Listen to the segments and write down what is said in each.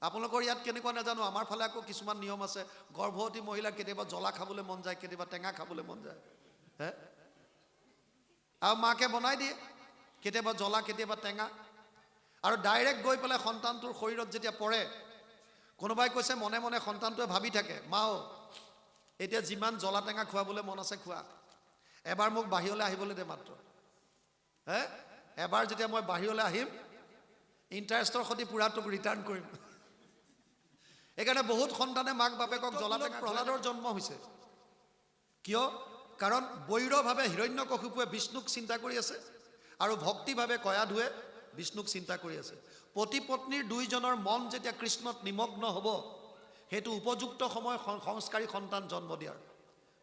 আপোনালোকৰ ইয়াত কেনেকুৱা নাজানো, আমাৰ ফালে আকৌ কিছুমান নিয়ম আছে। গৰ্ভৱতী মহিলাৰ কেতিয়াবা জ্বলা খাবলৈ মন যায়, কেতিয়াবা টেঙা খাবলৈ মন যায়, হে, আৰু মাকে বনাই দিয়ে, কেতিয়াবা জ্বলা কেতিয়াবা টেঙা, আৰু ডাইৰেক্ট গৈ পেলাই সন্তানটোৰ শৰীৰত যেতিয়া পৰে, কোনোবাই কৈছে মনে মনে সন্তানটোৱে ভাবি থাকে, মাও এতিয়া যিমান জ্বলা টেঙা খুৱাবলৈ মন আছে খোৱা, এবাৰ মোক বাহিৰলৈ আহিবলৈ দে মাত্ৰ, হে, এবাৰ যেতিয়া মই বাহিৰলৈ আহিম ইণ্টাৰেষ্টৰ সৈতে পুৰা তোক ৰিটাৰ্ণ কৰিম। সেইকাৰণে বহুত সন্তানে মাক বাপেকক জ্বলা টেঙা। প্ৰহ্লাদৰ জন্ম হৈছে কিয়? কাৰণ বৈৰভাৱে হিৰণ্যকশিপুৱে বিষ্ণুক চিন্তা কৰি আছে আৰু ভক্তিভাৱে কয়াধুৱে বিষ্ণুক চিন্তা কৰি আছে। পতি পত্নীৰ দুইজনৰ মন যেতিয়া কৃষ্ণত নিমগ্ন হ'ব, সেইটো উপযুক্ত সময় সংস্কাৰী সন্তান জন্ম দিয়াৰ,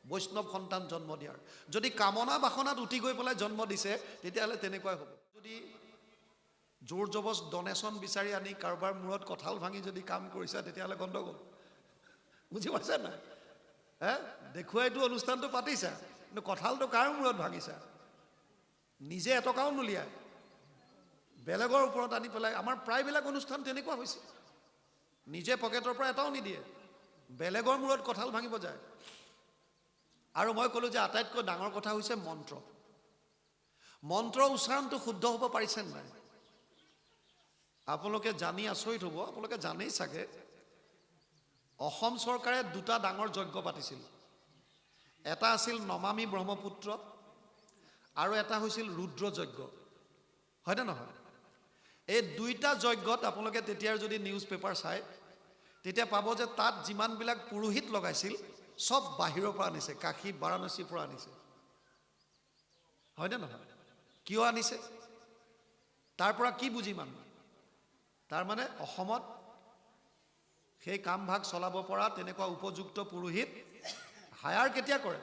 বৈষ্ণৱ সন্তান জন্ম দিয়াৰ। যদি কামনা বাসনাত উঠি গৈ পেলাই জন্ম দিছে, তেতিয়াহ'লে তেনেকুৱাই হ'ব। যদি জোৰ জবজ ডনেশ্যন বিচাৰি আনি কাৰোবাৰ মূৰত কঁঠাল ভাঙি যদি কাম কৰিছা, তেতিয়াহ'লে গণ্ডগোল। বুজি পাইছা নাই? হে, দেখুৱাইতো অনুষ্ঠানটো পাতিছা, কিন্তু কঁঠালটো কাৰ মূৰত ভাঙিছা? নিজে এটকাও নুলিয়াই বেলেগৰ ওপৰত আনি পেলাই। আমাৰ প্ৰায়বিলাক অনুষ্ঠান তেনেকুৱা হৈছে, নিজে পকেটৰ পৰা এটাও নিদিয়ে, বেলেগৰ মূৰত কঁঠাল ভাঙিব যায়। আৰু মই ক'লোঁ যে আটাইতকৈ ডাঙৰ কথা হৈছে মন্ত্ৰ। মন্ত্ৰ উচ্চাৰণটো শুদ্ধ হ'ব পাৰিছে নাই? আপোনালোকে জানি আচৰিত হ'ব, আপোনালোকে জানেই চাগে, অসম চৰকাৰে দুটা ডাঙৰ যজ্ঞ পাতিছিল। এটা আছিল নমামী ব্ৰহ্মপুত্ৰ আৰু এটা হৈছিল ৰুদ্ৰ যজ্ঞ, হয়নে নহয়? এই দুইটা যজ্ঞত আপোনালোকে তেতিয়াৰ যদি নিউজ পেপাৰ চায়, তেতিয়া পাব যে তাত যিমানবিলাক পুৰোহিত লগাইছিল চব বাহিৰৰ পৰা আনিছে, কাশী বাৰাণসীৰ পৰা আনিছে, হয়নে নহয়? কিয় আনিছে? তাৰ পৰা কি বুজি মানুহ? তাৰমানে অসমত সেই কামভাগ চলাব পৰা তেনেকুৱা উপযুক্ত পুৰোহিত হায়াৰ কেতিয়া কৰে?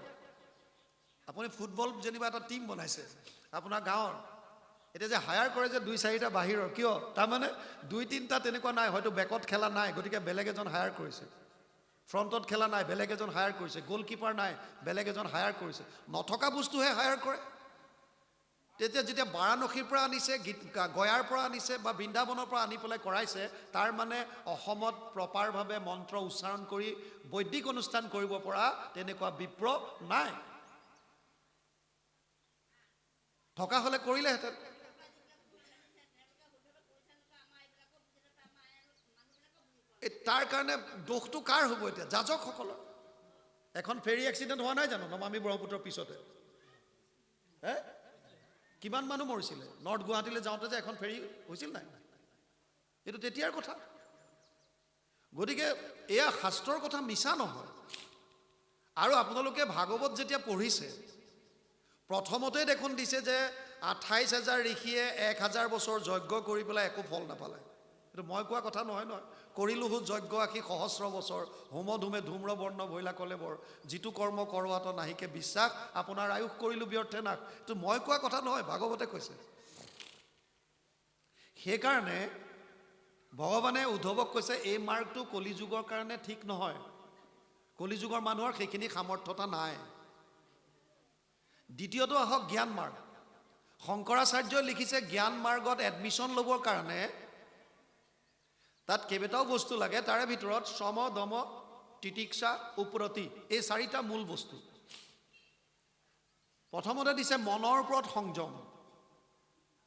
আপুনি ফুটবল যেনিবা এটা টিম বনাইছে আপোনাৰ গাঁৱৰ, এতিয়া যে হায়াৰ কৰে যে 2-4টা বাহিৰৰ, কিয়? তাৰমানে 2-3টা তেনেকুৱা নাই, হয়তো বেকত খেলা নাই, গতিকে বেলেগ এজন হায়াৰ কৰিছে। ফ্ৰণ্টত খেলা নাই, বেলেগ এজন হায়াৰ কৰিছে। গ'লকিপাৰ নাই, বেলেগ এজন হায়াৰ কৰিছে। নথকা বস্তুহে হায়াৰ কৰে। তেতিয়া যেতিয়া বাৰাণসীৰ পৰা আনিছে, গয়াৰ পৰা আনিছে বা বৃন্দাবনৰ পৰা আনি পেলাই কৰাইছে, তাৰ মানে অসমত প্ৰপাৰভাৱে মন্ত্ৰ উচ্চাৰণ কৰি বৈদিক অনুষ্ঠান কৰিব পৰা তেনেকুৱা বিপ্ৰ নাই। থকা হ'লে কৰিলেহেঁতেন। তাৰ কাৰণে দোষটো কাৰ হ'ব এতিয়া? যাজকসকলৰ। এখন ফেৰী এক্সিডেণ্ট হোৱা নাই জানো নমামী ব্ৰহ্মপুত্ৰৰ পিছতে? হে, কিমান মানুহ মৰিছিলে? নৰ্থ গুৱাহাটীলৈ যাওঁতে যে এখন ফেৰী হৈছিল নাই? এইটো তেতিয়াৰ কথা। গতিকে এয়া শাস্ত্ৰৰ কথা, মিছা নহয়। আৰু আপোনালোকে ভাগৱত যেতিয়া পঢ়িছে, প্ৰথমতে দেখোন দিছে যে 28,000 ঋষিয়ে 1,000 বছৰ যজ্ঞ কৰি পেলাই একো ফল নাপালে। এইটো মই কোৱা কথা নহয় নহয়। কৰিলোহো যজ্ঞ আশী সহস্ৰ বছৰ, হোম ধূমে ধূম্ৰ বৰ্ণ ভৈলা কলে বৰ, যিটো কৰ্ম কৰোৱাত নাহিকে বিশ্বাস, আপোনাৰ আয়ুস কৰিলো ব্যৰ্থে নাশ। এইটো মই কোৱা কথা নহয়, ভাগৱতে কৈছে। সেইকাৰণে ভগৱানে উদ্ধৱক কৈছে, এই মাৰ্গটো কলিযুগৰ কাৰণে ঠিক নহয়, কলিযুগৰ মানুহৰ সেইখিনি সামৰ্থ্যতা নাই। দ্বিতীয়টো আহক জ্ঞান মাৰ্গ। শংকৰাচাৰ্যই লিখিছে জ্ঞান মাৰ্গত এডমিশ্যন ল'বৰ কাৰণে তাত কেইবাটাও বস্তু লাগে। তাৰে ভিতৰত সম দম তিতিক্ষা উপৰতি, এই 4টা মূল বস্তু। প্ৰথমতে দিছে মনৰ ওপৰত সংযম।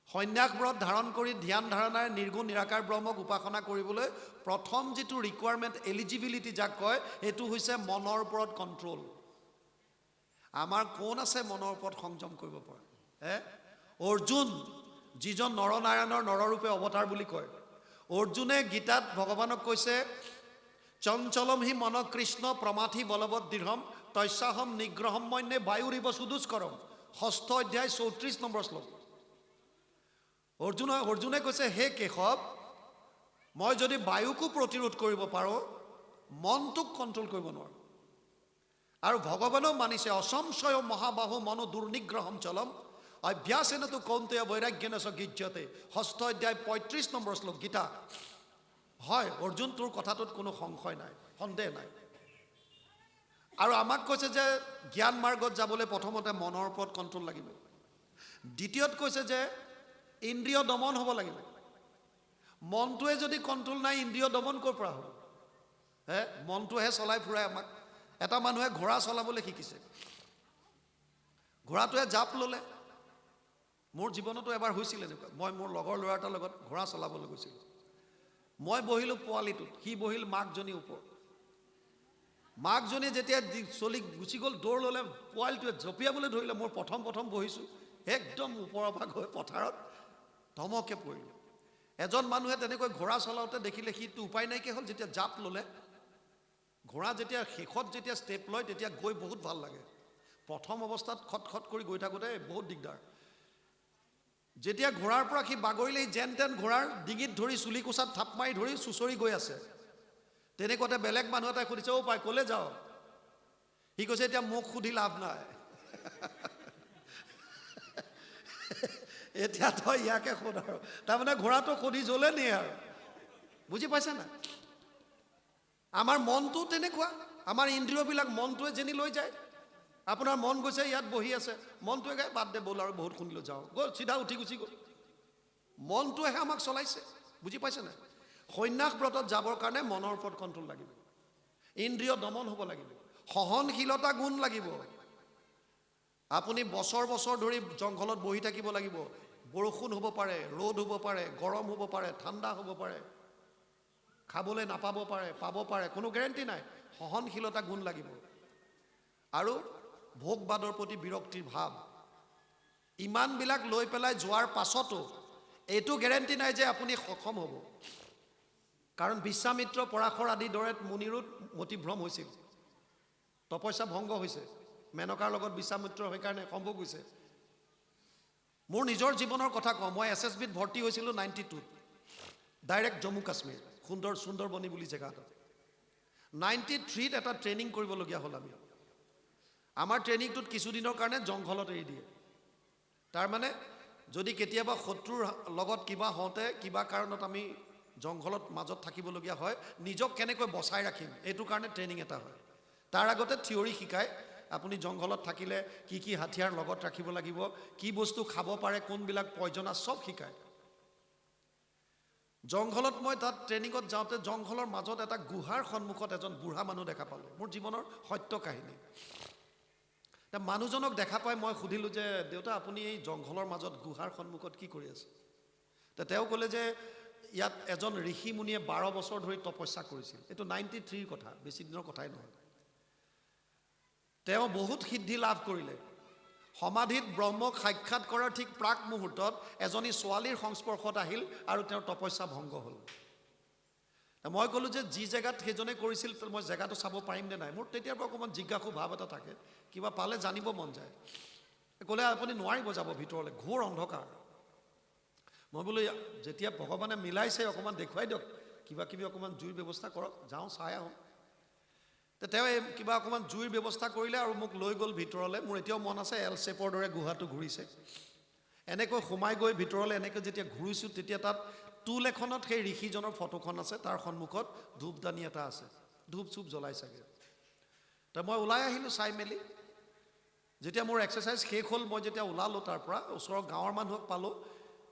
সন্ন্যাস ব্ৰত ধাৰণ কৰি ধ্যান ধাৰণাৰে নিৰ্গুণ নিৰাকাৰ ব্ৰহ্মক উপাসনা কৰিবলৈ প্ৰথম যিটো ৰিকুৱাৰমেণ্ট, এলিজিবিলিটি যাক কয়, সেইটো হৈছে মনৰ ওপৰত কণ্ট্ৰল। আমাৰ কোন আছে মনৰ ওপৰত সংযম কৰিব পৰা? অৰ্জুন, যিজন নৰনাৰায়ণৰ নৰৰূপে অৱতাৰ বুলি কয়, অৰ্জুনে গীতাত ভগৱানক কৈছে, চঞ্চলম হি মন কৃষ্ণ প্ৰমাথি বলবৎ দৃঢ়ম তস্যাহম নিগ্ৰহম মন্যে বায়ুৰিব সুদুষ্কৰম। 6ষ্ঠ অধ্যায় 34 নম্বৰ শ্লোক। অৰ্জুনে কৈছে, হে কেশৱ, মই যদি বায়ুকো প্ৰতিৰোধ কৰিব পাৰোঁ, মনটোক কণ্ট্ৰল কৰিব নোৱাৰোঁ। আৰু ভগৱানেও মানিছে, অসংশয় মহাবাহু মনো দুৰ্নিগ্ৰহম চলম অভ্যাসেনতো কৌন্তেয় বৈৰাগ্যেন চ গীৰ্যতে। 6ষ্ঠ অধ্যায় 35 নম্বৰ শ্লোক গীতা। হয় অৰ্জুন, তোৰ কথাটোত কোনো সংশয় নাই, সন্দেহ নাই। আৰু আমাক কৈছে যে জ্ঞান মাৰ্গত যাবলৈ প্ৰথমতে মনৰ ওপৰত কণ্ট্ৰল লাগিব। দ্বিতীয়ত কৈছে যে ইন্দ্ৰিয় দমন হ'ব লাগিব। মনটোৱে যদি কণ্ট্ৰল নাই, ইন্দ্ৰিয় দমন ক'ৰ পৰা হ'ব? মনটোহে চলাই ফুৰাই আমাক। এটা মানুহে ঘোঁৰা চলাবলৈ শিকিছে, ঘোঁৰাটোৱে জাপ ল'লে। মোৰ জীৱনতো এবাৰ হৈছিল এনেকুৱা। মই মোৰ লগৰ ল'ৰা এটাৰ লগত ঘোঁৰা চলাবলৈ গৈছিলোঁ। মই বহিলোঁ পোৱালিটোত, সি বহিল মাকজনীৰ ওপৰত। মাকজনী যেতিয়া চলি গুচি গ'ল, দৌৰ ল'লে, পোৱালিটোৱে জঁপিয়াবলৈ ধৰিলে। মই প্ৰথম বহিছোঁ, একদম ওপৰৰ পৰা গৈ পথাৰত ধমকে পৰিলোঁ। এজন মানুহে তেনেকৈ ঘোঁৰা চলাওঁতে দেখিলে, সিটো উপায় নাইকিয়া হ'ল। যেতিয়া জাপ ল'লে, ঘোঁৰা যেতিয়া শেষত যেতিয়া ষ্টেপ লয়, তেতিয়া গৈ বহুত ভাল লাগে। প্ৰথম অৱস্থাত খট কৰি গৈ থাকোঁতে বহুত দিগদাৰ। যেতিয়া ঘোঁৰাৰ পৰা সি বাগৰিলে, যেন তেন ঘোঁৰাৰ ডিঙিত ধৰি চুলি কোচাত থাপ মাৰি ধৰি চুঁচৰি গৈ আছে। তেনেকুৱাতে বেলেগ মানুহ এটাই সুধিছে, অ' পাই ক'লে যাওঁ? সি কৈছে, এতিয়া মোক সুধি লাভ নাই, এতিয়া তই ইয়াকে সোধ। আৰু তাৰমানে ঘোঁৰাটো সুধি জ্বলে নিয়ে আৰু। বুজি পাইছে না? আমাৰ মনটো তেনেকুৱা। আমাৰ ইন্দ্ৰিয়বিলাক মনটোৱে যেনি লৈ যায়। আপোনাৰ মন গৈছে, ইয়াত বহি আছে, মনটোৱে গায় বাদ দে ব'ল আৰু বহুত শুনিলোঁ, যাওঁ, গ'ল, চিধা উঠি গুচি গ'ল। মনটোৱেহে আমাক চলাইছে। বুজি পাইছে নাই? সন্ন্যাস ব্ৰতত যাবৰ কাৰণে মনৰ ওপৰত কণ্ট্ৰল লাগিব, ইন্দ্ৰিয় দমন হ'ব লাগিব, সহনশীলতা গুণ লাগিব। আপুনি বছৰ ধৰি জংঘলত বহি থাকিব লাগিব। বৰষুণ হ'ব পাৰে, ৰ'দ হ'ব পাৰে, গৰম হ'ব পাৰে, ঠাণ্ডা হ'ব পাৰে, খাবলৈ নাপাব পাৰে, পাব পাৰে, কোনো গেৰেণ্টি নাই। সহনশীলতা গুণ লাগিব। আৰু ভোগবাদৰ প্ৰতি বিৰক্তিৰ ভাৱ। ইমানবিলাক লৈ পেলাই যোৱাৰ পাছতো এইটো গেৰেণ্টি নাই যে আপুনি সক্ষম হ'ব। কাৰণ বিশ্বামিত্ৰ, পৰাশৰ আদিৰ দৰে মুনিৰো মতিভ্ৰম হৈছিল, তপস্যা ভংগ হৈছে। মেনকাৰ লগত বিশ্বামিত্ৰ সেইকাৰণে সম্ভৱ হৈছে। মোৰ নিজৰ জীৱনৰ কথা কওঁ। মই SSBত ভৰ্তি হৈছিলোঁ 92ত, ডাইৰেক্ট জম্মু কাশ্মীৰ, সুন্দৰবনী বুলি জেগা এটা। 93ত এটা ট্ৰেইনিং কৰিবলগীয়া হ'ল আমি। আমাৰ ট্ৰেইনিংটোত কিছুদিনৰ কাৰণে জংঘলত এৰি দিয়ে। তাৰমানে যদি কেতিয়াবা শত্ৰুৰ লগত কিবা হওঁতে, কিবা কাৰণত আমি জংঘলত মাজত থাকিবলগীয়া হয়, নিজক কেনেকৈ বচাই ৰাখিম, এইটো কাৰণে ট্ৰেইনিং এটা হয়। তাৰ আগতে থিয়ৰী শিকায়, আপুনি জংঘলত থাকিলে কি কি হাথিয়াৰ লগত ৰাখিব লাগিব, কি বস্তু খাব পাৰে, কোনবিলাক পয়জনাছ, চব শিকায়। জংঘলত মই তাত ট্ৰেইনিঙত যাওঁতে জংঘলৰ মাজত এটা গুহাৰ সন্মুখত এজন বুঢ়া মানুহ দেখা পালোঁ। মোৰ জীৱনৰ সত্য কাহিনী। মানুহজনক দেখা পাই মই সুধিলোঁ যে, দেউতা আপুনি এই জংঘলৰ মাজত গুহাৰ সন্মুখত কি কৰি আছে? তেওঁ ক'লে যে ইয়াত এজন ঋষি মুনিয়ে 12 বছৰ ধৰি তপস্যা কৰিছিল। এইটো 93ৰ কথা, বেছি দিনৰ কথাই নহয়। তেওঁ বহুত সিদ্ধি লাভ কৰিলে। সমাধিত ব্ৰহ্মক সাক্ষাৎ কৰাৰ ঠিক প্ৰাক মুহূৰ্তত এজনী ছোৱালীৰ সংস্পৰ্শত আহিল আৰু তেওঁৰ তপস্যা ভংগ হ'ল। মই ক'লোঁ যে যি জেগাত সেইজনে কৰিছিল, মই জেগাটো চাব পাৰিম নে নাই? মোৰ তেতিয়াৰ পৰা অকণমান জিজ্ঞাসু ভাৱ এটা থাকে, কিবা পালে জানিব মন যায়। ক'লে আপুনি নোৱাৰিব যাব ভিতৰলৈ, ঘোৰ অন্ধকাৰ। মই বোলো যেতিয়া ভগৱানে মিলাইছে অকণমান দেখুৱাই দিয়ক, কিবা কিবি অকণমান জুইৰ ব্যৱস্থা কৰক, যাওঁ চাই আহোঁ। তেওঁ কিবা অকণমান জুইৰ ব্যৱস্থা কৰিলে আৰু মোক লৈ গ'ল ভিতৰলৈ। মোৰ এতিয়াও মন আছে, এল শ্বেপৰ দৰে গুহাটো ঘূৰিছে। এনেকৈ সোমাই গৈ ভিতৰলৈ এনেকৈ যেতিয়া ঘূৰিছোঁ, তেতিয়া তাত টুল এখনত সেই ঋষিজনৰ ফটোখন আছে, তাৰ সন্মুখত ধূপদানি এটা আছে, ধূপ চুপ জ্বলাই চাগে। মই ওলাই আহিলোঁ চাই মেলি। যেতিয়া মোৰ এক্সাৰচাইজ শেষ হ'ল, মই যেতিয়া ওলালোঁ তাৰ পৰা, ওচৰৰ গাঁৱৰ মানুহক পালোঁ।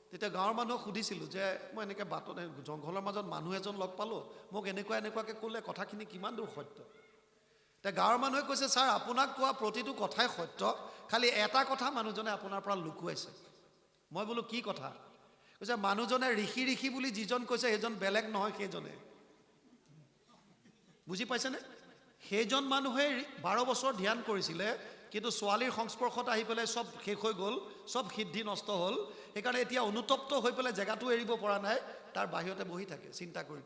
তেতিয়া গাঁৱৰ মানুহক সুধিছিলোঁ যে মই এনেকৈ বাটত জংঘলৰ মাজত মানুহ এজন লগ পালোঁ, মোক এনেকুৱাকৈ ক'লে, কথাখিনি কিমান দূৰ সত্য? গাঁৱৰ মানুহে কৈছে, ছাৰ আপোনাক কোৱা প্ৰতিটো কথাই সত্য, খালি এটা কথা মানুহজনে আপোনাৰ পৰা লুকুৱাইছে। মই বোলো কি কথা? কৈছে মানুহজনে ঋষি বুলি যিজন কৈছে সেইজন বেলেগ নহয়, সেইজনে। বুজি পাইছেনে? সেইজন মানুহে 12 বছৰ ধ্যান কৰিছিলে, কিন্তু ছোৱালীৰ সংস্পৰ্শত আহি পেলাই চব শেষ হৈ গ'ল, চব সিদ্ধি নষ্ট হ'ল। সেইকাৰণে এতিয়া অনুতপ্ত হৈ পেলাই জেগাটো এৰিব পৰা নাই, তাৰ বাহিৰতে বহি থাকে চিন্তা কৰি।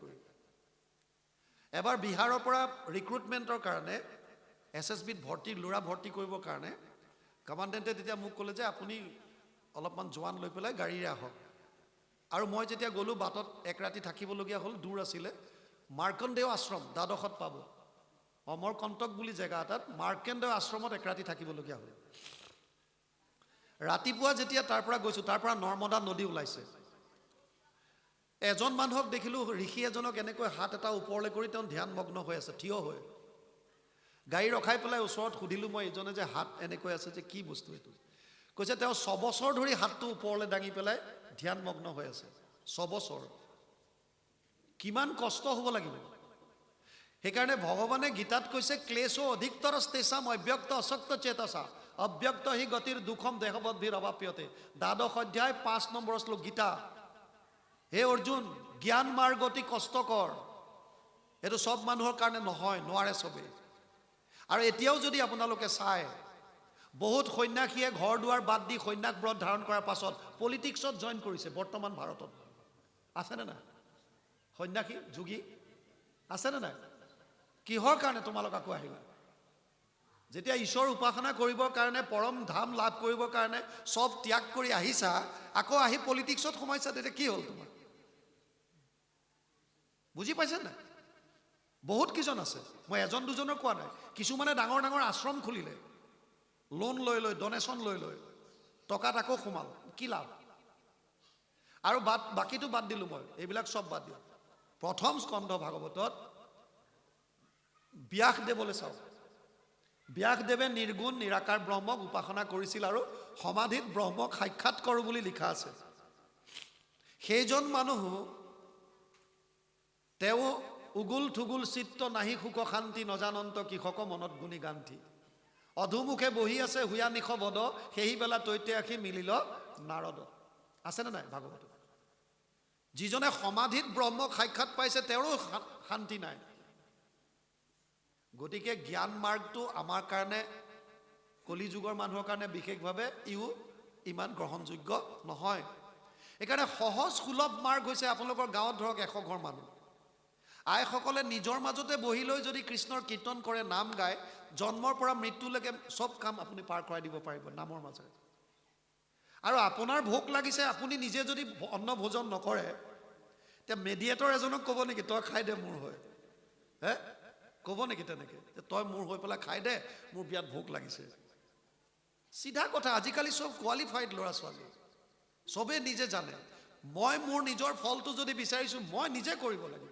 এবাৰ বিহাৰৰ পৰা ৰিক্ৰুটমেণ্টৰ কাৰণে SSBত ল'ৰা ভৰ্তি কৰিবৰ কাৰণে কমাণ্ডেণ্টে তেতিয়া মোক ক'লে যে আপুনি অলপমান জোৱান লৈ পেলাই গাড়ীৰে আহক। আৰু মই যেতিয়া গ'লোঁ, বাটত এক ৰাতি থাকিবলগীয়া হ'ল, দূৰ আছিলে। মাৰ্কণ্ডেয় আশ্ৰম দ্বাদশত পাব, অমৰকণ্টক বুলি জেগা এটাত মাৰ্কণ্ডেয় আশ্ৰমত এক ৰাতি থাকিবলগীয়া হ'ল। ৰাতিপুৱা যেতিয়া তাৰ পৰা গৈছোঁ, তাৰ পৰা নৰ্মদা নদী ওলাইছে। এজন মানুহক দেখিলোঁ, ঋষি এজনক এনেকৈ হাত এটা ওপৰলৈ কৰি তেওঁ ধ্যানমগ্ন হৈ আছে, থিয় হৈ। গাড়ী ৰখাই পেলাই ওচৰত সুধিলোঁ মই, এইজনে যে হাত এনেকৈ আছে যে কি বস্তু এইটো? কৈছে তেওঁ 6 বছৰ ধৰি হাতটো ওপৰলৈ দাঙি পেলাই ধ্যানমগ্ন হৈ আছে, 6 বছৰ। কিমান কষ্ট হ'ব লাগিব। সেইকাৰণে ভগৱানে গীতাত কৈছে ক্লেশো অধিকতৰস্তেষাম অব্যক্ত অশক্ত চেতসা অব্যক্ত হি গতিৰ দুখম দেহবদ্ধিৰ অবাপ্যতে। দ্বাদশ অধ্যায় 5 নম্বৰ শ্লোক গীতা। হে অৰ্জুন, জ্ঞান মাৰ্গ অতি কষ্টকৰ। এইটো সব মানুহৰ কাৰণে নহয়, নোৱাৰে চবেই। আৰু এতিয়াও যদি আপোনালোকে চায়, বহুত সন্যাসীয়ে ঘৰ দুৱাৰ বাদ দি সন্যাস ব্ৰত ধাৰণ কৰাৰ পাছত পলিটিক্সত জইন কৰিছে। বৰ্তমান ভাৰতত আছেনে নাই সন্যাসী যোগী? আছেনে নাই? কিহৰ কাৰণে তোমালোক আকৌ আহিলা? যেতিয়া ঈশ্বৰ উপাসনা কৰিবৰ কাৰণে, পৰম ধাম লাভ কৰিবৰ কাৰণে সব ত্যাগ কৰি আহিছা, আকৌ আহি পলিটিক্সত সোমাইছা, তেতিয়া কি হ'ল তোমাৰ? বুজি পাইছে নাই? বহুত কিজন আছে, মই এজন দুজনৰ কোৱা নাই। কিছুমানে ডাঙৰ ডাঙৰ আশ্ৰম খুলিলে, লোন লৈ লৈ, ডনেশ্যন লৈ লৈ, টকাত আকৌ সোমাল। কি লাভ? আৰু বাকীটো বাদ দিলোঁ মই, এইবিলাক সব বাদ দিওঁ। প্ৰথম স্কন্ধ ভাগৱতত ব্যাসদেৱলৈ চাওক। ব্যাসদেৱে নিৰ্গুণ নিৰাকাৰ ব্ৰহ্মক উপাসনা কৰিছিল আৰু সমাধিত ব্ৰহ্মক সাক্ষাৎ কৰোঁ বুলি লিখা আছে। সেইজন মানুহ, তেওঁ উগুল থুগুল চিত্ত নাহি সুখ শান্তি নজানন্ত কৃষক মনত গুণী গান্তি। অধুমুখে বহি আছে হুয়া নিশ বদ, সেই বেলা তৈতে আখি মিলিল নাৰদ। আছেনে নাই ভাগৱত? যিজনে সমাধিত ব্ৰহ্মক সাক্ষাৎ পাইছে তেওঁৰো শান্তি নাই। গতিকে জ্ঞান মাৰ্গটো আমাৰ কাৰণে, কলি যুগৰ মানুহৰ কাৰণে বিশেষভাৱে ইমান গ্ৰহণযোগ্য নহয়। সেইকাৰণে সহজ সুলভ মাৰ্গ হৈছে, আপোনালোকৰ গাঁৱত ধৰক 100 ঘৰ মানুহ, আইসকলে নিজৰ মাজতে বহি লৈ যদি কৃষ্ণৰ কীৰ্তন কৰে, নাম গায়, জন্মৰ পৰা মৃত্যুলৈকে সব কাম আপুনি পাৰ কৰাই দিব পাৰিব নামৰ মাজেৰে। আৰু আপোনাৰ ভোক লাগিছে, আপুনি নিজে যদি অন্ন ভোজন নকৰে, এতিয়া মেডিয়েটৰ এজনক ক'ব নেকি তই খাই দে মোৰ হৈ? হে, ক'ব নেকি তেনেকৈ যে তই মোৰ হৈ পেলাই খাই দে, মোৰ বিয়াত ভোক লাগিছে? চিধা কথা। আজিকালি সব কোৱালিফাইড ল'ৰা ছোৱালী, চবেই নিজে জানে, মই মোৰ নিজৰ ফলটো যদি বিচাৰিছোঁ, মই নিজে কৰিব লাগিব।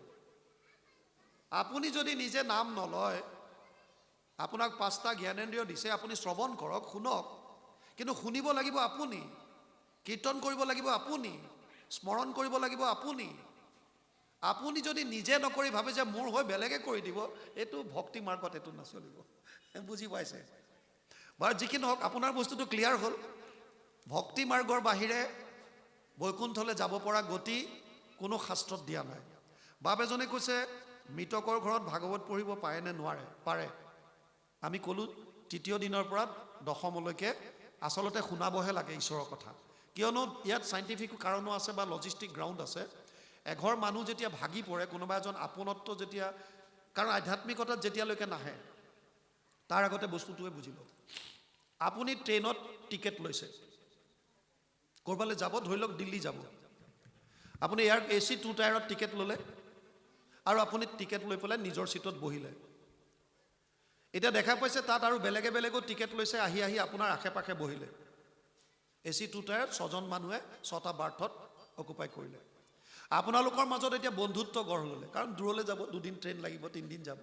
আপুনি যদি নিজে নাম নলয়, আপোনাক 5টা জ্ঞানেন্দ্ৰিয় দিছে, আপুনি শ্ৰৱণ কৰক, শুনক, কিন্তু শুনিব লাগিব আপুনি, কীৰ্তন কৰিব লাগিব আপুনি, স্মৰণ কৰিব লাগিব আপুনি। আপুনি যদি নিজে নকৰি ভাবে যে মোৰ হৈ বেলেগে কৰি দিব, এইটো ভক্তি মাৰ্গত এইটো নচলিব। বুজি পাইছে? বাৰু যিকি নহওক, আপোনাৰ বস্তুটো ক্লিয়াৰ হ'ল। ভক্তি মাৰ্গৰ বাহিৰে বৈকুণ্ঠলৈ যাব পৰা গতি কোনো শাস্ত্ৰত দিয়া নাই। বাপ এজনে কৈছে, মৃতকৰ ঘৰত ভাগৱত পঢ়িব পাৰে নে নোৱাৰে? পাৰে। আমি ক'লোঁ 3য় দিনৰ পৰা 10মলৈকে আচলতে শুনাবহে লাগে ঈশ্বৰৰ কথা। কিয়নো ইয়াত চাইণ্টিফিক কাৰণো আছে বা লজিষ্টিক গ্ৰাউণ্ড আছে। এঘৰ মানুহ যেতিয়া ভাগি পৰে, কোনোবা এজন আপোনত্ব যেতিয়া, কাৰণ আধ্যাত্মিকতাত যেতিয়ালৈকে নাহে, তাৰ আগতে বস্তুটোৱে বুজি লওক। আপুনি ট্ৰেইনত টিকেট লৈছে, ক'ৰবালৈ যাব, ধৰি লওক দিল্লী যাব। আপুনি ইয়াৰ AC 2 টায়াৰত টিকেট ল'লে, আৰু আপুনি টিকেট লৈ পেলাই নিজৰ ছিটত বহিলে। এতিয়া দেখা পাইছে তাত আৰু বেলেগো টিকেট লৈছে, আহি আহি আপোনাৰ আশে পাশে বহিলে। AC 2 টায়াৰত 6জন মানুহে 6টা বাৰ্থত অকুপাই কৰিলে। আপোনালোকৰ মাজত এতিয়া বন্ধুত্ব গঢ় ল'লে, কাৰণ দূৰলৈ যাব, 2 দিন ট্ৰেইন লাগিব, 3 দিন যাব।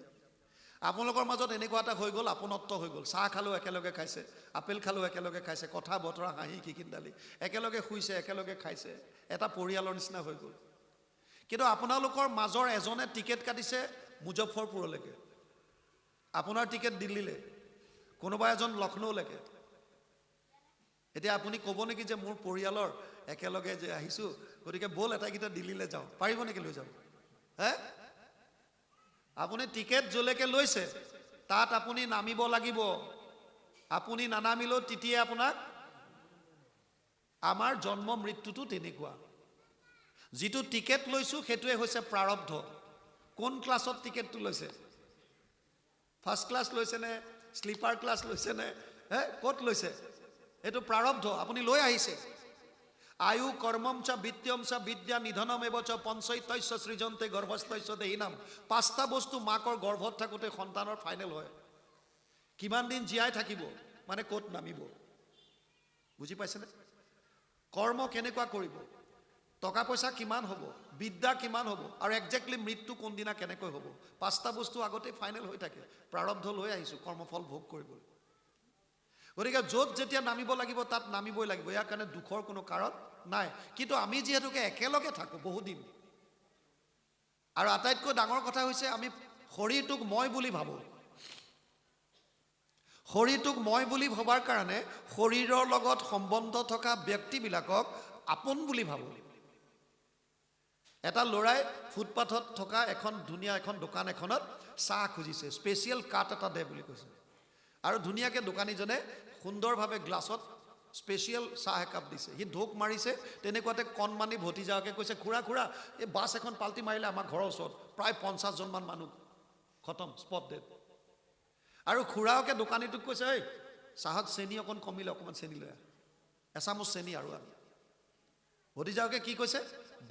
আপোনালোকৰ মাজত এনেকুৱা এটা হৈ গ'ল, আপোনত্ব হৈ গ'ল। চাহ খালেও একেলগে খাইছে, আপেল খালেও একেলগে খাইছে, কথা বতৰা হাঁহি খিকিন্দালি, একেলগে শুইছে, একেলগে খাইছে, এটা পৰিয়ালৰ নিচিনা হৈ গ'ল। কিন্তু আপোনালোকৰ মাজৰ এজনে টিকেট কাটিছে মুজফ্ফৰপুৰলৈকে, আপোনাৰ টিকেট দিল্লীলৈ, কোনোবা এজন লক্ষ্ণৌলৈকে। এতিয়া আপুনি ক'ব নেকি যে মোৰ পৰিয়ালৰ একেলগে যে আহিছোঁ, গতিকে ব'ল এটাইকেইটা দিল্লীলৈ যাওঁ? পাৰিব নেকি লৈ যাব? হে, আপুনি টিকেট য'লৈকে লৈছে তাত আপুনি নামিব লাগিব। আপুনি নানামিলেও তেতিয়াই আপোনাক, আমাৰ জন্ম মৃত্যুটো তেনেকুৱা। যিটো টিকেট লৈছোঁ সেইটোৱে হৈছে প্ৰাৰব্ধ। কোন ক্লাছত টিকেটটো লৈছে? ফাৰ্ষ্ট ক্লাছ লৈছেনে, শ্লিপাৰ ক্লাছ লৈছেনে, হে, ক'ত লৈছে? এইটো প্ৰাৰব্ধ, আপুনি লৈ আহিছে। আয়ু কৰ্মম চ বিত্তম চ বিদ্যা নিধনম এবচ পঞ্চৈতস্য সৃজন্তে গৰ্ভস্থস্য দেহিনাম। 5টা বস্তু মাকৰ গৰ্ভত থাকোঁতে সন্তানৰ ফাইনেল হয়। কিমান দিন জীয়াই থাকিব, মানে ক'ত নামিব। বুজি পাইছেনে? কৰ্ম কেনেকুৱা কৰিব, টকা পইচা কিমান হ'ব, বিদ্যা কিমান হ'ব, আৰু একজেক্টলি মৃত্যু কোনদিনা কেনেকৈ হ'ব, 5টা বস্তু আগতে ফাইনেল হৈ থাকে। প্ৰাৰব্ধ লৈ আহিছোঁ কৰ্মফল ভোগ কৰিবলৈ। গতিকে য'ত যেতিয়া নামিব লাগিব তাত নামিবই লাগিব, ইয়াৰ কাৰণে দুখৰ কোনো কাৰণ নাই। কিন্তু আমি যিহেতুকে একেলগে থাকোঁ বহুদিন, আৰু আটাইতকৈ ডাঙৰ কথা হৈছে আমি শৰীৰটোক মই বুলি ভাবোঁ। শৰীৰটোক মই বুলি ভবাৰ কাৰণে শৰীৰৰ লগত সম্বন্ধ থকা ব্যক্তিবিলাকক আপোন বুলি ভাবোঁ। এটা ল'ৰাই ফুটপাথত থকা এখন ধুনীয়া এখন দোকান এখনত চাহ খুজিছে, স্পেচিয়েল কাট এটা দে বুলি কৈছে, আৰু ধুনীয়াকৈ দোকানীজনে সুন্দৰভাৱে গ্লাছত স্পেচিয়েল চাহ একাপ দিছে। সি ঢোক মাৰিছে, তেনেকুৱাতে কণমানি ভতিজাকে কৈছে, খুৰা খুৰা এই বাছ এখন পাল্টি মাৰিলে আমাৰ ঘৰৰ ওচৰত, প্ৰায় 50জনমান মানুহ খতম, স্পট ডেড। আৰু খুৰাকে দোকানীটোক কৈছে, এই চাহত চেনি অকণ কমিলে, অকণমান চেনি লৈ আহ, এচামুচ চেনি আৰু আন। ভতিজাকে কি কৈছে,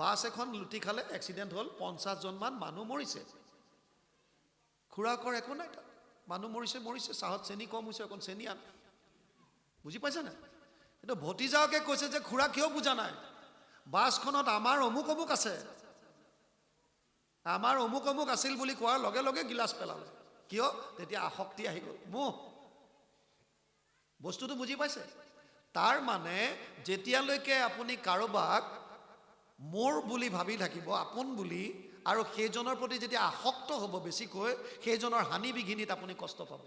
বাছ এখন লুটি খালে, এক্সিডেণ্ট হ'ল, 50জনমান মানুহ মৰিছে। খুৰাকৰ একো নাই, তাত মানুহ মৰিছে মৰিছে, চাহত চেনি কম হৈছে, অকণ চেনি আন। বুজি পাইছে নাই? কিন্তু ভতিজাকে কৈছে যে খুৰা কিয় বুজা নাই, বাছখনত আমাৰ অমুক অমুক আছে, আমাৰ অমুক অমুক আছিল বুলি কোৱাৰ লগে লগে গিলাচ পেলালে। কিয়? তেতিয়া আসক্তি আহি গ'ল, মোহ। বস্তুটো বুজি পাইছে? তাৰ মানে যেতিয়ালৈকে আপুনি কাৰোবাক মোৰ বুলি ভাবি থাকিব, আপোন বুলি, আৰু সেইজনৰ প্ৰতি যেতিয়া আসক্ত হ'ব বেছিকৈ, সেইজনৰ হানি বিঘিনিত আপুনি কষ্ট পাব।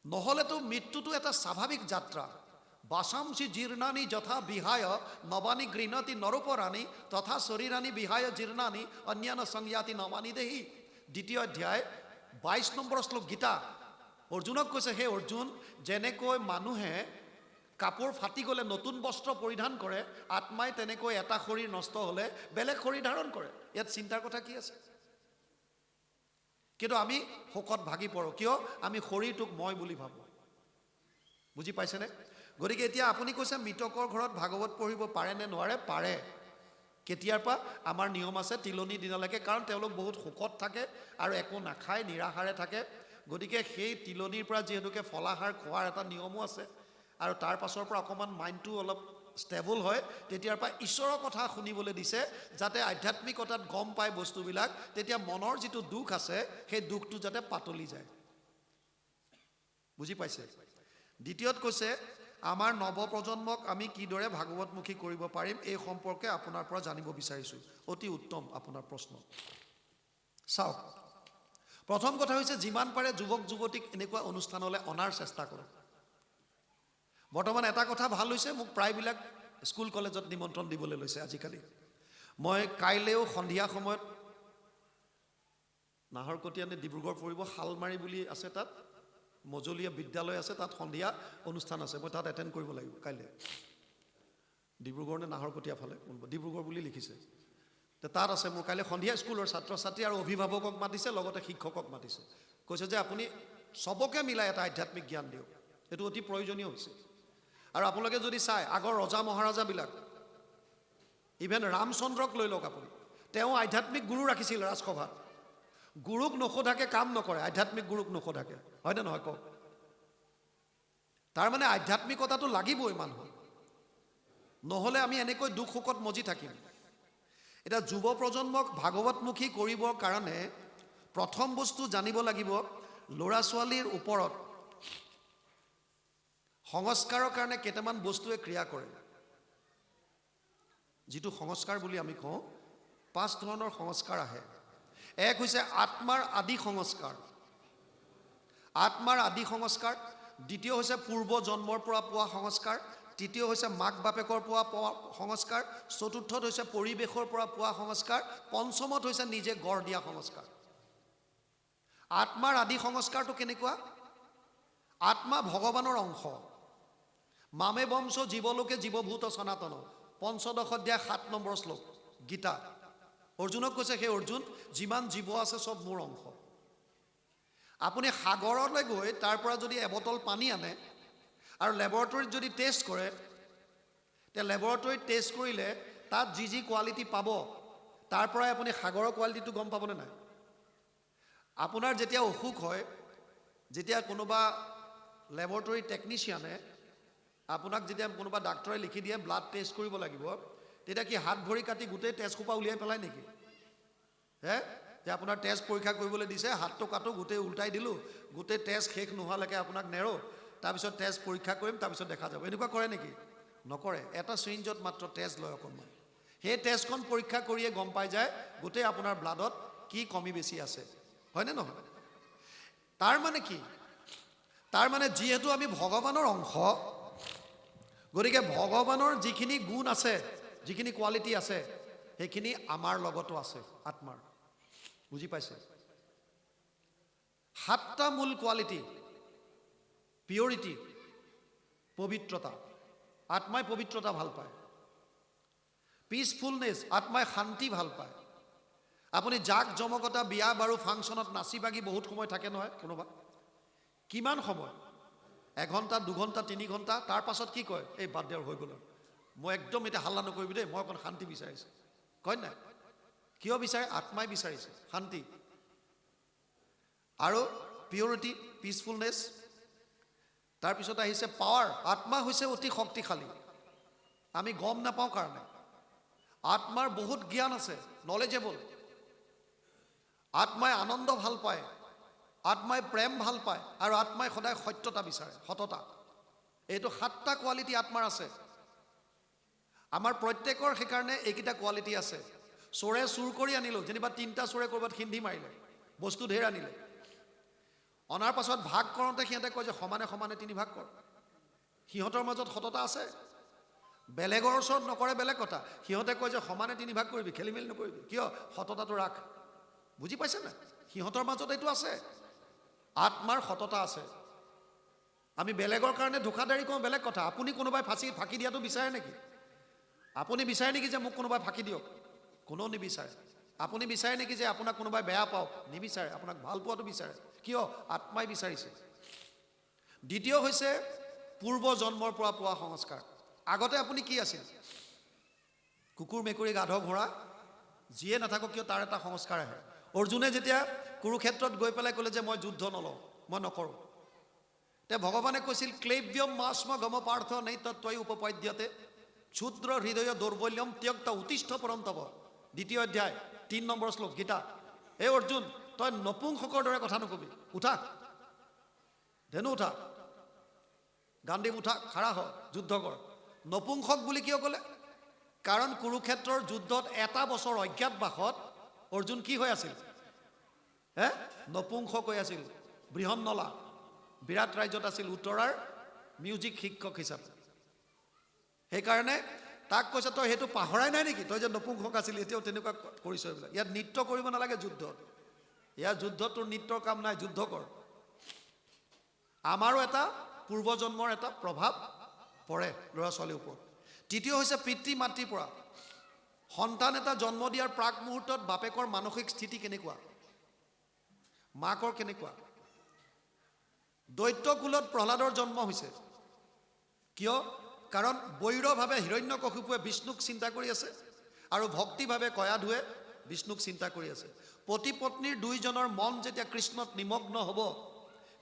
নহ'লেতো মৃত্যুটো এটা স্বাভাৱিক যাত্ৰা। বাচাংসি জীৰ্ণানি যথা বিহায় নবানি গৃহণতি নৰোপৰাণী তথা শৰীৰানি বিহায় জীৰ্ণানি অন্যান্য সংয়াতি নবানি দেহি। 2য় অধ্যায় 22 নম্বৰ শ্লোক গীতা। অৰ্জুনক কৈছে, হে অৰ্জুন, যেনেকৈ মানুহে কাপোৰ ফাটি গ'লে নতুন বস্ত্ৰ পৰিধান কৰে, আত্মাই তেনেকৈ এটা শৰীৰ নষ্ট হ'লে বেলেগ শৰীৰ ধাৰণ কৰে। ইয়াত চিন্তাৰ কথা কি আছে? কিন্তু আমি শোকত ভাগি পৰোঁ। কিয়? আমি শৰীৰটোক মই বুলি ভাবোঁ। বুজি পাইছেনে? গতিকে এতিয়া আপুনি কৈছে মৃতকৰ ঘৰত ভাগৱত পঢ়িব পাৰে নে নোৱাৰে? পাৰে। কেতিয়াৰ পৰা? আমাৰ নিয়ম আছে তিলনি দিনলৈকে, কাৰণ তেওঁলোক বহুত শোকত থাকে আৰু একো নাখায়, নিৰাহাৰে থাকে। গতিকে সেই তিলনিৰ পৰা যিহেতুকে ফলাহাৰ খোৱাৰ এটা নিয়মো আছে, আৰু তাৰ পাছৰ পৰা অকণমান মাইণ্ডটো অলপ ষ্টেবল হয়, তেতিয়াৰ পৰা ঈশ্বৰৰ কথা শুনিবলৈ দিছে, যাতে আধ্যাত্মিকতাত গম পায় বস্তুবিলাক, তেতিয়া মনৰ যিটো দুখ আছে সেই দুখটো যাতে পাতলি যায়। বুজি পাইছে? দ্বিতীয়ত কৈছে, আমাৰ নৱপ্ৰজন্মক আমি কিদৰে ভাগৱতমুখী কৰিব পাৰিম, এই সম্পৰ্কে আপোনাৰ পৰা জানিব বিচাৰিছোঁ। অতি উত্তম আপোনাৰ প্ৰশ্ন। চাওক, প্ৰথম কথা হৈছে, যিমান পাৰে যুৱক যুৱতীক এনেকুৱা অনুষ্ঠানলৈ অনাৰ চেষ্টা কৰক। বৰ্তমান এটা কথা ভাল হৈছে, মোক প্ৰায়বিলাক স্কুল কলেজত নিমন্ত্ৰণ দিবলৈ লৈছে আজিকালি। মই কাইলৈও সন্ধিয়া সময়ত নাহৰকটীয়া নে ডিব্ৰুগড় পৰিব, শালমাৰী বুলি আছে, তাত মজলীয়া বিদ্যালয় আছে, তাত সন্ধিয়া অনুষ্ঠান আছে, মই তাত এটেণ্ড কৰিব লাগিব কাইলৈ। ডিব্ৰুগড় নে নাহৰকটীয়া ফালে, ডিব্ৰুগড় বুলি লিখিছে, তাত আছে মোৰ কাইলৈ সন্ধিয়া। স্কুলৰ ছাত্ৰ ছাত্ৰী আৰু অভিভাৱকক মাতিছে, লগতে শিক্ষকক মাতিছে। কৈছে যে আপুনি চবকে মিলাই এটা আধ্যাত্মিক জ্ঞান দিয়ক, এইটো অতি প্ৰয়োজনীয় হৈছে। আৰু আপোনালোকে যদি চাই, আগৰ ৰজা মহাৰাজাবিলাক, ইভেন ৰামচন্দ্ৰক লৈ লওক আপুনি, তেওঁ আধ্যাত্মিক গুৰু ৰাখিছিল ৰাজসভাত। গুৰুক নোসোধাকে কাম নকৰে, আধ্যাত্মিক গুৰুক নোসোধাকে, হয়নে নহয় কওক? তাৰমানে আধ্যাত্মিকতাটো লাগিবই মানুহক, নহ'লে আমি এনেকৈ দুখ শোকত মজি থাকিম। এতিয়া যুৱ প্ৰজন্মক ভাগৱতমুখী কৰিবৰ কাৰণে প্ৰথম বস্তু জানিব লাগিব, ল'ৰা ছোৱালীৰ ওপৰত সংস্কাৰৰ কাৰণে কেইটামান বস্তুৱে ক্ৰিয়া কৰে। যিটো সংস্কাৰ বুলি আমি কওঁ, 5 ধৰণৰ সংস্কাৰ আহে। এক হৈছে আত্মাৰ আদি সংস্কাৰ, আত্মাৰ আদি সংস্কাৰ। দ্বিতীয় হৈছে পূৰ্ব জন্মৰ পৰা পোৱা সংস্কাৰ। তৃতীয় হৈছে মাক বাপেকৰ পৰা পোৱা সংস্কাৰ। চতুৰ্থত হৈছে পৰিৱেশৰ পৰা পোৱা সংস্কাৰ। পঞ্চমত হৈছে নিজে গঢ় দিয়া সংস্কাৰ। আত্মাৰ আদি সংস্কাৰটো কেনেকুৱা? আত্মা ভগৱানৰ অংশ। মামে বংশ জীৱলোকে জীৱভূত সনাতন, ৫ম অধ্যায় 7 নম্বৰ শ্লোক গীতা। অৰ্জুনক কৈছে, সেই অৰ্জুন, যিমান জীৱ আছে চব মোৰ অংশ। আপুনি সাগৰলৈ গৈ তাৰ পৰা যদি এবটল পানী আনে আৰু লেবৰেটৰীত যদি টেষ্ট কৰে, তেতিয়া লেবৰেটৰীত টেষ্ট কৰিলে তাত যি যি কোৱালিটি পাব, তাৰ পৰাই আপুনি সাগৰৰ কোৱালিটিটো গম পাবনে নাই? আপোনাৰ যেতিয়া অসুখ হয়, যেতিয়া কোনোবা লেবৰেটৰী টেকনিচিয়ানে আপোনাক, যেতিয়া কোনোবা ডাক্তৰে লিখি দিয়ে ব্লাড টেষ্ট কৰিব লাগিব, তেতিয়া কি হাত ভৰি কাটি গোটেই তেজ সোপা উলিয়াই পেলাই নেকি? যে আপোনাৰ তেজ পৰীক্ষা কৰিবলৈ দিছে, হাতটো কাটো, গোটেই উল্টাই দিলোঁ, গোটেই তেজ শেষ নোহোৱালৈকে আপোনাক নেৰো, তাৰপিছত তেজ পৰীক্ষা কৰিম, তাৰপিছত দেখা যাব, এনেকুৱা কৰে নেকি? নকৰে। এটা চিৰিঞ্জত মাত্ৰ তেজ লয় অকণমান। সেই টেষ্টখন পৰীক্ষা কৰিয়ে গম পাই যায় গোটেই আপোনাৰ ব্লাডত কি কমি বেছি আছে, হয়নে নহয়? তাৰ মানে কি? তাৰ মানে যিহেতু আমি ভগৱানৰ অংশ, গতিকে ভগৱানৰ যিখিনি গুণ আছে, যিখিনি কোৱালিটি আছে, সেইখিনি আমাৰ লগতো আছে, আত্মাৰ। বুজি পাইছে? 7টা মূল কোৱালিটি: পিয়ৰিটি, পবিত্ৰতা, আত্মাই পবিত্ৰতা ভাল পায়। পিচফুলনেছ, আত্মাই শান্তি ভাল পায়। আপুনি জাক জমকতা বিয়া বাৰু ফাংচনত নাচি বাগি বহুত সময় থাকে নহয় কোনোবা, কিমান সময়? 1 ঘণ্টা, 2 ঘণ্টা, 3 ঘণ্টা, তাৰ পাছত কি কয়? এই বাদ দেৰ হৈ গ'ল, মই একদম এতিয়া হাল্লা নকৰিবি দেই, মই অকণ শান্তি বিচাৰিছোঁ, কয় নাই? কিয় বিচাৰে? আত্মাই বিচাৰিছে শান্তি। আৰু পিয়ৰিটি, পিচফুলনেছ। তাৰপিছত আহিছে পাৱাৰ। আত্মা হৈছে অতি শক্তিশালী, আমি গম নাপাওঁ কাৰণে। আত্মাৰ বহুত জ্ঞান আছে, নলেজেবল। আত্মাই আনন্দ ভাল পায়, আত্মাই প্ৰেম ভাল পায়, আৰু আত্মাই সদায় সত্যতা বিচাৰে, সততা। এইটো 7টা কোৱালিটি আত্মাৰ আছে। আমাৰ প্ৰত্যেকৰ সেইকাৰণে এইকেইটা কোৱালিটি আছে। চোৰে চুৰ কৰি আনিলোঁ, যেনিবা 3টা চোৰে ক'ৰবাত সিন্ধি মাৰিলে, বস্তু ঢেৰ আনিলে, অনাৰ পাছত ভাগ কৰোঁতে সিহঁতে কয় যে সমানে সমানে 3 ভাগ কৰ। সিহঁতৰ মাজত সততা আছে। বেলেগৰ ওচৰত নকৰে বেলেগ কথা, সিহঁতে কয় যে সমানে 3 ভাগ কৰিবি, খেলি মেলি নকৰিবি। কিয়? সততাটো ৰাখ। বুজি পাইছে না? সিহঁতৰ মাজত এইটো আছে, আত্মাৰ সততা আছে। আমি বেলেগৰ কাৰণে ধোকাদাৰী কওঁ বেলেগ কথা। আপুনি কোনোবাই ফাঁকি দিয়াটো বিচাৰে নেকি? আপুনি বিচাৰে নেকি যে মোক কোনোবাই ফাঁকি দিয়ক? কোনেও নিবিচাৰে। আপুনি বিচাৰে নেকি যে আপোনাক কোনোবাই বেয়া পাওক? নিবিচাৰে। আপোনাক ভাল পোৱাটো বিচাৰে। কিয়? আত্মাই বিচাৰিছে। দ্বিতীয় হৈছে পূৰ্ব জন্মৰ পৰা পোৱা সংস্কাৰ। আগতে আপুনি কি আছিল? কুকুৰ, মেকুৰী, গাধ, ঘোঁৰা, যিয়ে নাথাকক কিয় তাৰ এটা সংস্কাৰ আহে। অৰ্জুনে যেতিয়া কুৰুক্ষেত্ৰত গৈ পেলাই ক'লে যে মই যুদ্ধ নলওঁ, মই নকৰোঁ, তে ভগৱানে কৈছিল ক্লেব্যম মাস্ম গম পাৰ্থ নেই তত্ত্বই উপপাদ্যতে ক্ষুদ্ৰ হৃদয় দৌৰ্বল্যম ত্যক্ত উত্তিষ্ঠ পৰন্তৱ। 2য় অধ্যায় 3 নম্বৰ শ্লোক গীতা। হে অৰ্জুন, তই নপুংসকৰ দৰে কথা নকবি। উঠা, ধেনু উঠা, গান্ধীৱ উঠা, খাৰা হ, যুদ্ধ কৰ। নপুংসক বুলি কিয় ক'লে? কাৰণ কুৰুক্ষেত্ৰৰ যুদ্ধত 1 বছৰ অজ্ঞাতবাসত অৰ্জুন কি হৈ আছিল? নপুংসক হৈ আছিল। বৃহন্নলা বিৰাট ৰাজ্যত আছিল, উত্তৰাৰ মিউজিক শিক্ষক হিচাপে। সেইকাৰণে তাক কৈছে তই সেইটো পাহৰাই নাই নেকি? তই যে নপুংসক আছিল, এতিয়াও তেনেকুৱা কৰিছ। এইবিলাক ইয়াত নৃত্য কৰিব নালাগে যুদ্ধত। ইয়াৰ যুদ্ধত তোৰ নৃত্যৰ কাম নাই, যুদ্ধ কৰ। আমাৰো এটা পূৰ্বজন্মৰ এটা প্ৰভাৱ পৰে ল'ৰা ছোৱালীৰ ওপৰত। তৃতীয় হৈছে পিতৃ মাতৃৰ পৰা। সন্তান এটা জন্ম দিয়াৰ প্ৰাক মুহূৰ্তত বাপেকৰ মানসিক স্থিতি কেনেকুৱা, মাকৰ কেনেকুৱা? দৈত্যকুলত প্ৰহ্লাদৰ জন্ম হৈছে। কিয়? কাৰণ বৈৰভাৱে হিৰণ্যকশিপুৱে বিষ্ণুক চিন্তা কৰি আছে, আৰু ভক্তিভাৱে কয়াধুৱে বিষ্ণুক চিন্তা কৰি আছে। পতি পত্নীৰ 2জনৰ মন যেতিয়া কৃষ্ণত নিমগ্ন হ'ব,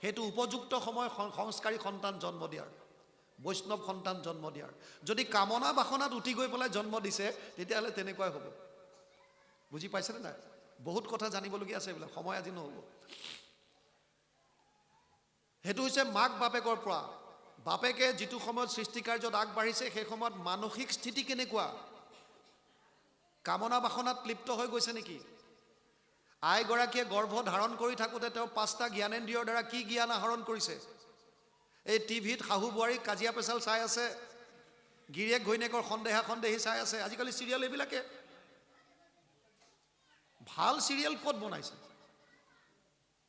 সেইটো উপযুক্ত সময় সংস্কাৰী সন্তান জন্ম দিয়াৰ, বৈষ্ণৱ সন্তান জন্ম দিয়াৰ। যদি কামনা বাসনাত উঠি গৈ পেলাই জন্ম দিছে, তেতিয়াহ'লে তেনেকুৱাই হ'ব। বুজি পাইছেনে নাই? বহুত কথা জানিবলগীয়া আছে, এইবিলাক সময় আজি নহ'ব। সেইটো হৈছে মাক বাপেকৰ পৰা। বাপেকে যিটো সময়ত সৃষ্টিকাৰ্যত আগবাঢ়িছে, সেই সময়ত মানসিক স্থিতি কেনেকুৱা? কামনা বাসনাত লিপ্ত হৈ গৈছে নেকি? আইগৰাকীয়ে গৰ্ভ ধাৰণ কৰি থাকোঁতে তেওঁ 5টা জ্ঞানেন্দ্ৰিয়ৰ দ্বাৰা কি জ্ঞান আহৰণ কৰিছে? এই টিভিত শাহু বোৱাৰীক কাজিয়া পেচাল চাই আছে, গিৰিয়েক ঘৈণীয়েকৰ সন্দেহা সন্দেহী চাই আছে। আজিকালি চিৰিয়েল এইবিলাকে। ভাল চিৰিয়েল ক'ত বনাইছে?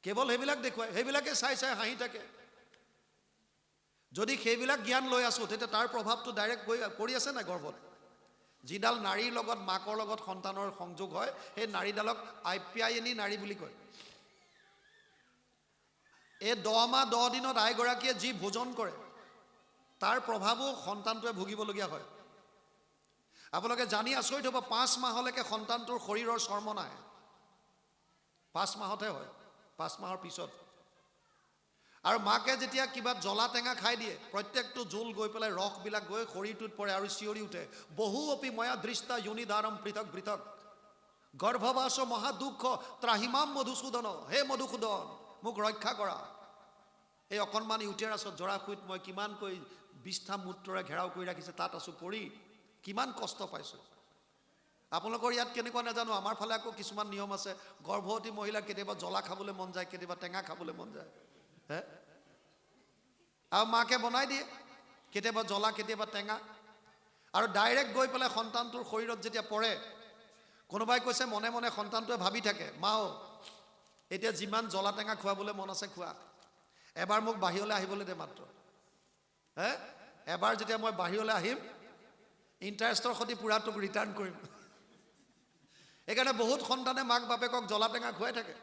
কেৱল সেইবিলাক দেখুৱায়, সেইবিলাকে চাই চাই হাঁহি থাকে। যদি সেইবিলাক জ্ঞান লৈ আছোঁ, তেতিয়া তাৰ প্ৰভাৱটো ডাইৰেক্ট গৈ পৰি আছে নাই গৰ্ভত? যিডাল নাৰীৰ লগত, মাকৰ লগত সন্তানৰ সংযোগ হয়, সেই নাৰীডালক আপ্যায়নী নাৰী বুলি কয়। এই 10 মাহ 10 দিনত আইগৰাকীয়ে যি ভোজন কৰে, তাৰ প্ৰভাৱো সন্তানটোৱে ভুগিবলগীয়া হয়। আপোনালোকে জানি আচৰিত হ'ব, 5 মাহলৈকে সন্তানটোৰ শৰীৰৰ চৰ্ম নাহে। 5 মাহতহে হয়, 5 মাহৰ পিছত। আৰু মাকে যেতিয়া কিবা জ্বলা টেঙা খাই দিয়ে, প্ৰত্যেকটো জোল গৈ পেলাই ৰসবিলাক গৈ শৰীৰটোত পৰে আৰু চিঞৰি উঠে, বহু অপি ময়া দৃষ্টা যোনিধাৰম পৃথক পৃথক গৰ্ভবাস মহাদুঃখ ত্ৰাহিমাম মধুসূদন। হে মধুসূদন, মোক ৰক্ষা কৰা। এই অকণমান ইউটেৰাছত জৰাসুইত মই কিমানকৈ বিষ্ঠা মূত্ৰৰে ঘেৰাও কৰি ৰাখিছে, তাত আছোঁ পৰি, কিমান কষ্ট পাইছোঁ। আপোনালোকৰ ইয়াত কেনেকুৱা নাজানো, আমাৰ ফালে আকৌ কিছুমান নিয়ম আছে, গৰ্ভৱতী মহিলাৰ কেতিয়াবা জ্বলা খাবলৈ মন যায়, কেতিয়াবা টেঙা খাবলৈ মন যায়, হে, আৰু মাকে বনাই দিয়ে, কেতিয়াবা জ্বলা কেতিয়াবা টেঙা, আৰু ডাইৰেক্ট গৈ পেলাই সন্তানটোৰ শৰীৰত যেতিয়া পৰে, কোনোবাই কৈছে মনে মনে সন্তানটোৱে ভাবি থাকে, মাও এতিয়া যিমান জ্বলা টেঙা খুৱাবলৈ মন আছে খোৱা, এবাৰ মোক বাহিৰলৈ আহিবলৈ দে মাত্ৰ, হে, এবাৰ যেতিয়া মই বাহিৰলৈ আহিম ইণ্টাৰেষ্টৰ সৈতে পুৰা তোক ৰিটাৰ্ণ কৰিম। সেইকাৰণে বহুত সন্তানে মাক বাপেকক জ্বলা টেঙা খুৱাই থাকে।